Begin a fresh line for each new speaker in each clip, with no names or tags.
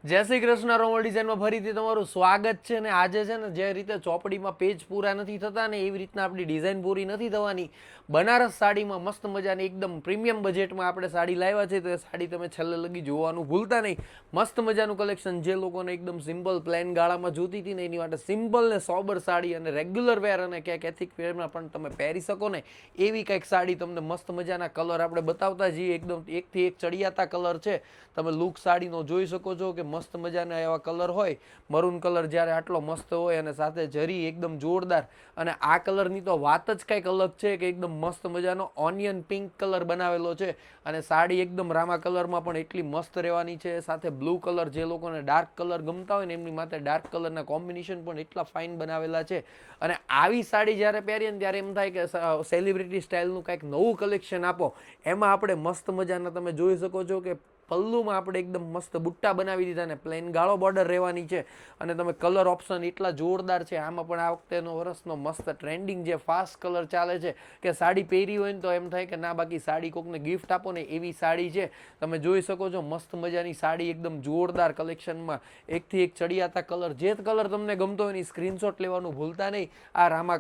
જય શ્રી કૃષ્ણ. રોમલ ડિઝાઇનમાં ફરીથી તમારું સ્વાગત છે. ને આજે છે ને જે રીતે ચોપડીમાં પેજ પૂરા નથી થતા ને એવી રીતના આપણી ડિઝાઇન પૂરી નથી થવાની. બનારસ સાડીમાં મસ્ત મજાની એકદમ પ્રીમિયમ બજેટમાં આપણે સાડી લાવ્યા છે, તો એ સાડી તમે છેલ્લે લગી જોવાનું ભૂલતા નહીં. મસ્ત મજાનું કલેક્શન, જે લોકોને એકદમ સિમ્પલ પ્લેન ગાળામાં જોતી હતી ને એની માટે સિમ્પલ ને સોબર સાડી અને રેગ્યુલર વેર અને ક્યાંક એથિક વેરમાં પણ તમે પહેરી શકો ને એવી કંઈક સાડી તમને મસ્ત મજાના કલર આપણે બતાવતા જઈએ. એકદમ એકથી એક ચડિયાતા કલર છે. તમે લુક સાડીનો જોઈ શકો છો કે મસ્ત મજાના એવા કલર હોય. મરૂન કલર જ્યારે આટલો મસ્ત હોય અને સાથે જરી એકદમ જોરદાર, અને આ કલરની તો વાત જ કંઈક અલગ છે કે એકદમ મસ્ત મજાનો ઓનિયન પિંક કલર બનાવેલો છે. અને સાડી એકદમ રામા કલરમાં પણ એટલી મસ્ત રહેવાની છે. સાથે બ્લુ કલર, જે લોકોને ડાર્ક કલર ગમતા હોય ને એમની માટે ડાર્ક કલરના કોમ્બિનેશન પણ એટલા ફાઇન બનાવેલા છે. અને આવી સાડી જ્યારે પહેરીએ ને ત્યારે એમ થાય કે સેલિબ્રિટી સ્ટાઇલનું કંઈક નવું કલેક્શન આપો. એમાં આપણે મસ્ત મજાના તમે જોઈ શકો છો કે પલ્લુમાં આપણે એકદમ મસ્ત બુટ્ટા બનાવી દીધા ને પ્લેન ગાળો બોર્ડર રહેવાની છે. અને તમે કલર ઓપ્શન એટલા જોરદાર છે. આમાં પણ આ વખતેનો વર્ષનો મસ્ત ટ્રેન્ડિંગ જે ફાસ્ટ કલર ચાલે છે કે સાડી પહેરી હોય ને તો એમ થાય કે ના, બાકી સાડી કોકને ગિફ્ટ આપો ને એવી સાડી છે. તમે જોઈ શકો છો મસ્ત મજાની સાડી એકદમ જોરદાર કલેક્શનમાં, એકથી એક ચડિયાતા કલર. જે કલર તમને ગમતો હોય એની સ્ક્રીનશોટ લેવાનું ભૂલતા નહીં. આ રામા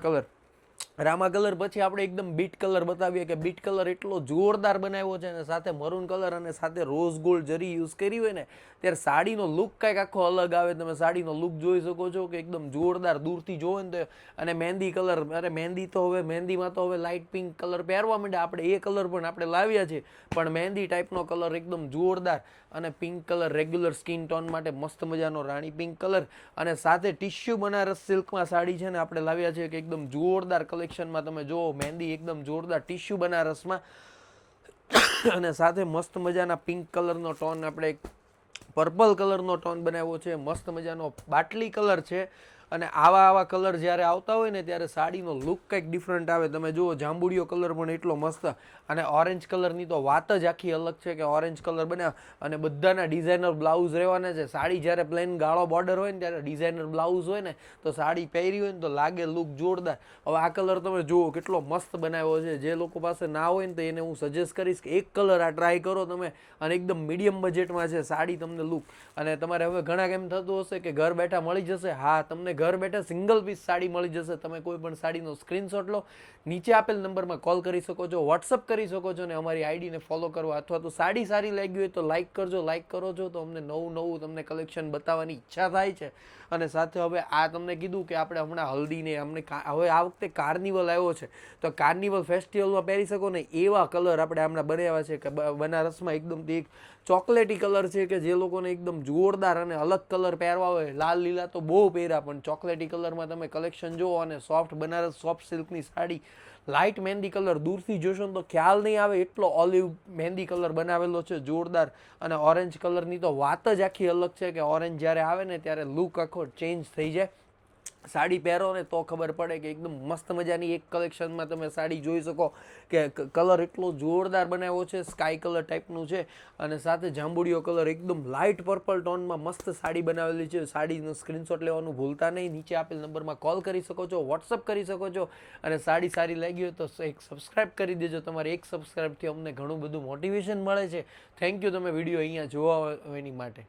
કલર પછી આપણે એકદમ બીટ કલર બતાવીએ કે બીટ કલર એટલો જોરદાર બનાવ્યો છે. અને સાથે મરૂન કલર અને સાથે રોઝ ગોલ્ડ જરી યુઝ કરી હોય ને ત્યારે સાડીનો લુક કંઈક આખો અલગ આવે. તમે સાડીનો લુક જોઈ શકો છો કે એકદમ જોરદાર દૂરથી જોવો ને તો. અને મહેંદી કલર, અરે મહેંદીમાં તો હવે લાઇટ પિંક કલર પહેરવા માંડ્યા. આપણે એ કલર પણ આપણે લાવ્યા છે, પણ મહેંદી ટાઈપનો કલર એકદમ જોરદાર. અને pink colour regular skin tone માટે મસ્ત મજાનો રાણી પિંક કલર. અને સાથે ટિશ્યુ બનારસ સિલ્કમાં સાડી છે ને આપણે લાવ્યા છે કે એકદમ જોરદાર કલેક્શનમાં. તમે જુઓ મહેંદી એકદમ જોરદાર ટિશ્યુ બનારસમાં, અને સાથે મસ્ત મજાના પિંક કલરનો ટોન, આપણે પર્પલ કલરનો ટોન બનાવ્યો છે. મસ્ત મજાનો બાટલી કલર છે. અને આવા કલર જ્યારે આવતા હોય ને ત્યારે સાડીનો લુક કંઈક ડિફરન્ટ આવે. તમે જુઓ જાંબુડિયો કલર પણ એટલો મસ્ત, અને ઓરેન્જ કલરની તો વાત જ આખી અલગ છે કે ઓરેન્જ કલર બન્યા. અને બધાના ડિઝાઇનર બ્લાઉઝ રહેવાના છે. સાડી જ્યારે પ્લેન ગાળો બોર્ડર હોય ને ત્યારે ડિઝાઇનર બ્લાઉઝ હોય ને તો સાડી પહેરી હોય ને તો લાગે લુક જોરદાર. હવે આ કલર તમે જુઓ કેટલો મસ્ત બનાવ્યો છે. જે લોકો પાસે ના હોય ને તો એને હું સજેસ્ટ કરીશ કે એક કલર આ ટ્રાય કરો તમે. અને એકદમ મીડિયમ બજેટમાં છે સાડી, તમને લુક. અને તમારે હવે ઘણા એમ થતું હશે કે ઘર બેઠા મળી જશે. હા, તમને ઘર બેઠા સિંગલ પીસ સાડી મળી જશે. તમે કોઈ પણ સાડીનો સ્ક્રીનશોટ લો, નીચે આપેલ નંબરમાં કોલ કરી શકો છો, વોટ્સઅપ કરી શકો છો, અને અમારી આઈડીને ફોલો કરવા. અથવા તો સાડી સારી લાગી હોય તો લાઇક કરજો. લાઇક કરો છો તો અમને નવું તમને કલેક્શન બતાવવાની ઈચ્છા થાય છે. અને સાથે હવે આ તમને કીધું કે આપણે હમણાં હલ્દીને હવે આ વખતે કાર્નિવલ આવ્યો છે, તો કાર્નિવલ ફેસ્ટિવલમાં પહેરી શકો ને એવા કલર આપણે હમણાં બનાવ્યા છે કે બનારસમાં એકદમ એક ચોકલેટી કલર છે કે જે લોકોને એકદમ જોરદાર અને અલગ કલર પહેરવા હોય. લાલ લીલા તો બહુ પહેર્યા, પણ ચોકલેટી કલરમાં તમે કલેક્શન જુઓ. અને સોફ્ટ બનારસ સોફ્ટ સિલ્કની સાડી, લાઇટ મહેંદી કલર, દૂરથી જોશો ને તો ખ્યાલ નહીં આવે એટલો ઓલિવ મહેંદી કલર બનાવેલો છે, જોરદાર. અને ઓરેન્જ કલરની તો વાત જ આખી અલગ છે કે ઓરેન્જ જ્યારે આવે ને ત્યારે લુક આખો ચેન્જ થઈ જાય. સાડી પહેરો ને તો ખબર પડે કે એકદમ મસ્ત મજાની એક કલેક્શનમાં તમે સાડી જોઈ શકો કે કલર એટલો જોરદાર બનાવ્યો છે. સ્કાય કલર ટાઈપનું છે. અને સાથે જાંબુડિયો કલર એકદમ લાઇટ પર્પલ ટોનમાં મસ્ત સાડી બનાવેલી છે. સાડીનો સ્ક્રીનશોટ લેવાનું ભૂલતા નહીં. નીચે આપેલ નંબરમાં કોલ કરી શકો છો, વોટ્સઅપ કરી શકો છો. અને સાડી સારી લાગી હોય તો એક સબસ્ક્રાઈબ કરી દેજો. તમારે એક સબસ્ક્રાઈબથી અમને ઘણું બધું મોટિવેશન મળે છે. થેન્ક યુ તમે વિડીયો અહીંયા જોવા એની માટે.